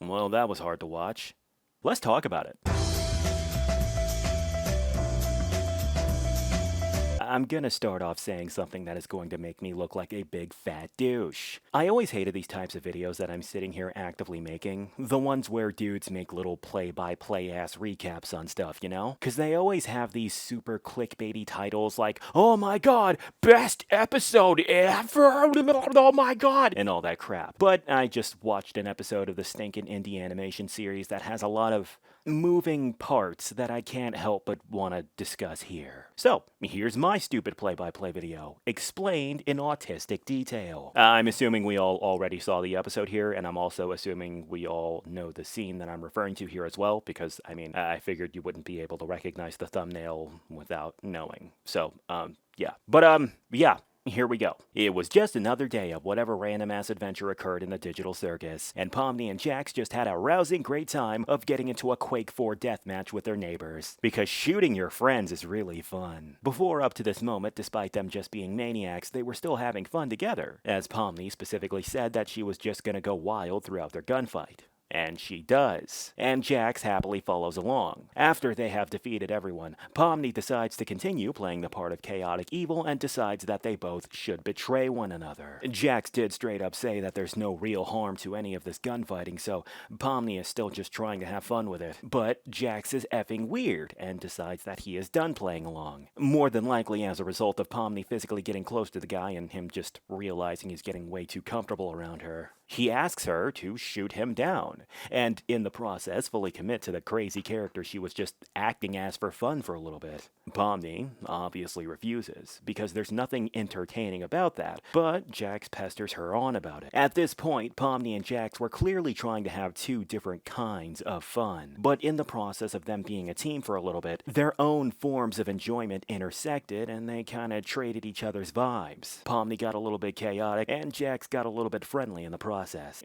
Well, that was hard to watch. Let's talk about it. I'm gonna start off saying something that is going to make me look like a big fat douche. I always hated these types of videos that I'm sitting here actively making. The ones where dudes make little play-by-play ass recaps on stuff, you know? Cause they always have these super clickbaity titles like, oh my god, best episode ever, oh my god, and all that crap. But I just watched an episode of the stinking indie animation series that has a lot of moving parts that I can't help but want to discuss here. So, here's my stupid play-by-play video, explained in autistic detail. I'm assuming we all already saw the episode here, and I'm also assuming we all know the scene that I'm referring to here as well, because, I figured you wouldn't be able to recognize the thumbnail without knowing. So, yeah. But, yeah. Here we go. It was just another day of whatever random ass adventure occurred in the digital circus, and Pomni and Jax just had a rousing great time of getting into a Quake 4 deathmatch with their neighbors. Because shooting your friends is really fun. Before up to this moment, despite them just being maniacs, they were still having fun together, as Pomni specifically said that she was just gonna go wild throughout their gunfight. And she does. And Jax happily follows along. After they have defeated everyone, Pomni decides to continue playing the part of chaotic evil and decides that they both should betray one another. Jax did straight up say that there's no real harm to any of this gunfighting, so Pomni is still just trying to have fun with it. But Jax is effing weird and decides that he is done playing along. More than likely as a result of Pomni physically getting close to the guy and him just realizing he's getting way too comfortable around her. He asks her to shoot him down, and in the process fully commit to the crazy character she was just acting as for fun for a little bit. Pomni obviously refuses, because there's nothing entertaining about that, but Jax pesters her on about it. At this point, Pomni and Jax were clearly trying to have two different kinds of fun, but in the process of them being a team for a little bit, their own forms of enjoyment intersected and they kinda traded each other's vibes. Pomni got a little bit chaotic, and Jax got a little bit friendly in the process.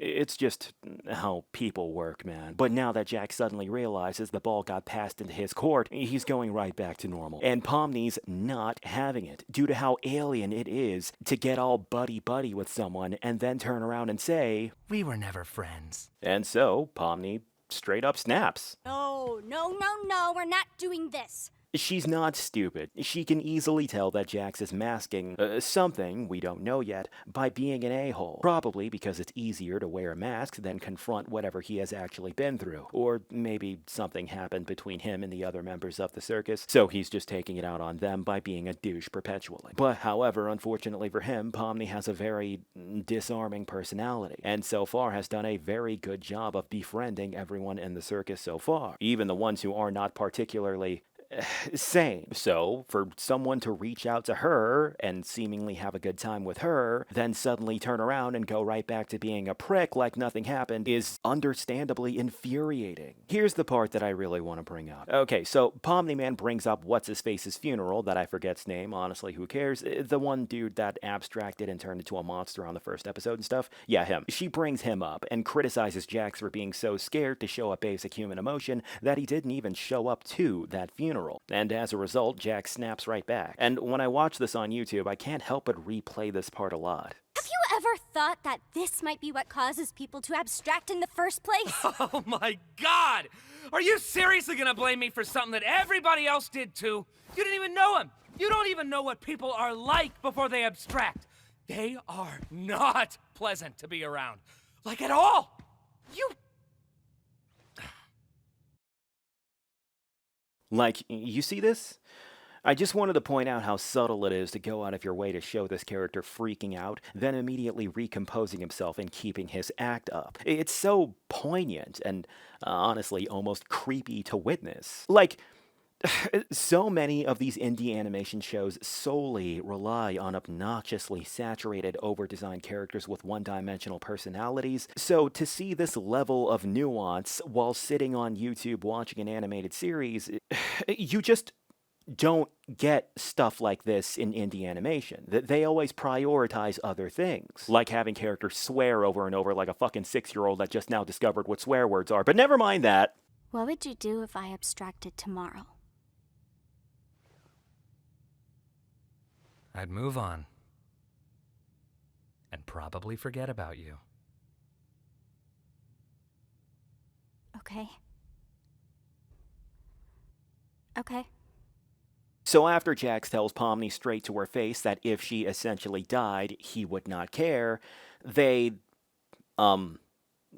It's just how people work, man. But now that Jack suddenly realizes the ball got passed into his court, he's going right back to normal. And Pomni's not having it, due to how alien it is to get all buddy-buddy with someone and then turn around and say, We were never friends. and so Pomni straight up snaps. No, no, no, no, we're not doing this. She's not stupid. She can easily tell that Jax is masking something we don't know yet by being an a-hole. Probably because it's easier to wear a mask than confront whatever he has actually been through. Or maybe something happened between him and the other members of the circus, so he's just taking it out on them by being a douche perpetually. But however, unfortunately for him, Pomni has a very disarming personality, and so far has done a very good job of befriending everyone in the circus so far. Even the ones who are not particularly same. So, for someone to reach out to her and seemingly have a good time with her, then suddenly turn around and go right back to being a prick like nothing happened is understandably infuriating. Here's the part that I really want to bring up. Okay, so Pomni Man brings up What's-His-Face's funeral, that I forget's name, honestly, who cares? The one dude that abstracted and turned into a monster on the first episode and stuff? Yeah, him. She brings him up and criticizes Jax for being so scared to show a basic human emotion that he didn't even show up to that funeral. And as a result, Jax snaps right back. And when I watch this on YouTube, I can't help but replay this part a lot. Have you ever thought that this might be what causes people to abstract in the first place? Oh my god! Are you seriously gonna blame me for something that everybody else did too? You didn't even know him! You don't even know what people are like before they abstract. They are not pleasant to be around. Like at all! Like, you see this? I just wanted to point out how subtle it is to go out of your way to show this character freaking out, then immediately recomposing himself and keeping his act up. It's so poignant and, honestly, almost creepy to witness. Like, so many of these indie animation shows solely rely on obnoxiously saturated, over-designed characters with one-dimensional personalities, so to see this level of nuance while sitting on YouTube watching an animated series, you just don't get stuff like this in indie animation. They always prioritize other things, like having characters swear over and over like a fucking 6-year-old that just now discovered what swear words are, but never mind that. What would you do if I abstracted tomorrow? I'd move on. And probably forget about you. Okay. Okay. So after Jax tells Pomni straight to her face that if she essentially died, he would not care, they,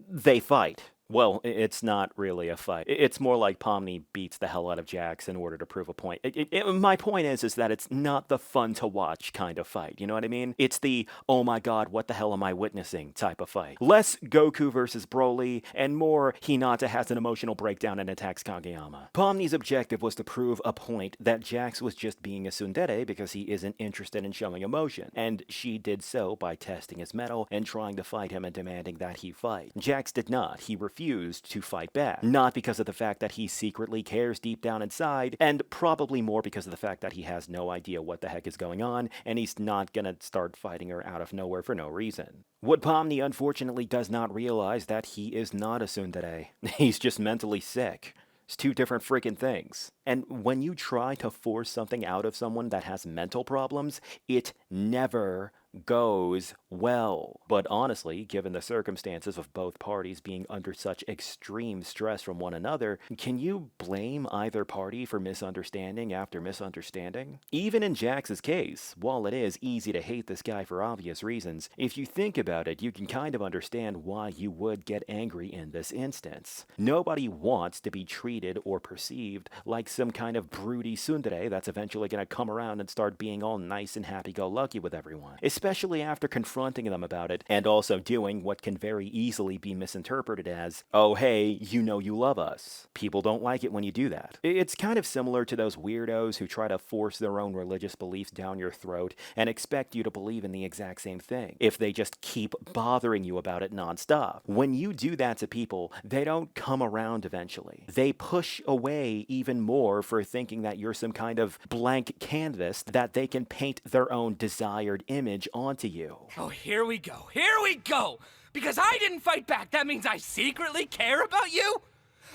they fight. Well, it's not really a fight. It's more like Pomni beats the hell out of Jax in order to prove a point. My point is that it's not the fun to watch kind of fight. You know what I mean? It's the, oh my god, what the hell am I witnessing type of fight. Less Goku versus Broly, and more Hinata has an emotional breakdown and attacks Kageyama. Pomni's objective was to prove a point that Jax was just being a tsundere because he isn't interested in showing emotion, and she did so by testing his mettle and trying to fight him and demanding that he fight. Jax did not. He refused to fight back. Not because of the fact that he secretly cares deep down inside, and probably more because of the fact that he has no idea what the heck is going on, and he's not gonna start fighting her out of nowhere for no reason. What Pomni unfortunately does not realize that he is not a tsundere. He's just mentally sick. It's two different freaking things. And when you try to force something out of someone that has mental problems, it never goes well. But honestly, given the circumstances of both parties being under such extreme stress from one another, can you blame either party for misunderstanding after misunderstanding? Even in Jax's case, while it is easy to hate this guy for obvious reasons, if you think about it, you can kind of understand why you would get angry in this instance. Nobody wants to be treated or perceived like some kind of broody tsundere that's eventually going to come around and start being all nice and happy-go-lucky with everyone, especially after confronting them about it and also doing what can very easily be misinterpreted as, oh hey, you know you love us. People don't like it when you do that. It's kind of similar to those weirdos who try to force their own religious beliefs down your throat and expect you to believe in the exact same thing if they just keep bothering you about it nonstop. When you do that to people, they don't come around eventually. They push away even more for thinking that you're some kind of blank canvas that they can paint their own desired image onto you. Oh, here we go. Here we go. Because I didn't fight back, that means I secretly care about you?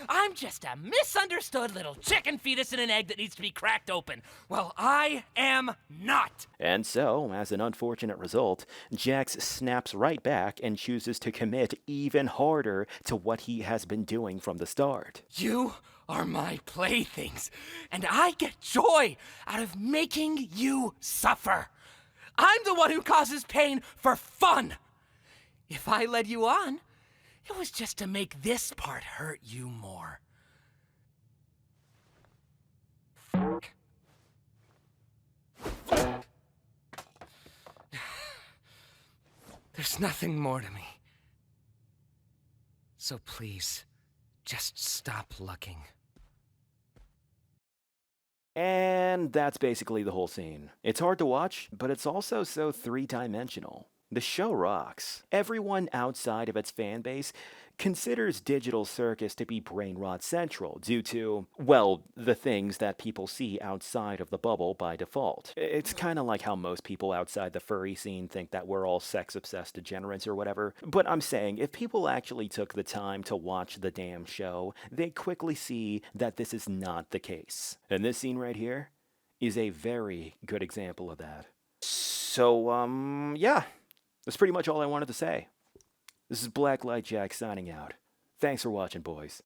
I'm just a misunderstood little chicken fetus in an egg that needs to be cracked open. Well, I am not. And so, as an unfortunate result, Jax snaps right back and chooses to commit even harder to what he has been doing from the start. You are my playthings, and I get joy out of making you suffer. I'm the one who causes pain for fun. If I led you on, it was just to make this part hurt you more. There's nothing more to me. So please, just stop looking. And that's basically the whole scene. It's hard to watch, but it's also so three-dimensional. The show rocks. Everyone outside of its fan base considers Digital Circus to be brain rot central due to, well, the things that people see outside of the bubble by default. It's kind of like how most people outside the furry scene think that we're all sex-obsessed degenerates or whatever. But I'm saying, if people actually took the time to watch the damn show, they quickly see that this is not the case. And this scene right here is a very good example of that. So, yeah. That's pretty much all I wanted to say. This is Blacklight Jack signing out. Thanks for watching, boys.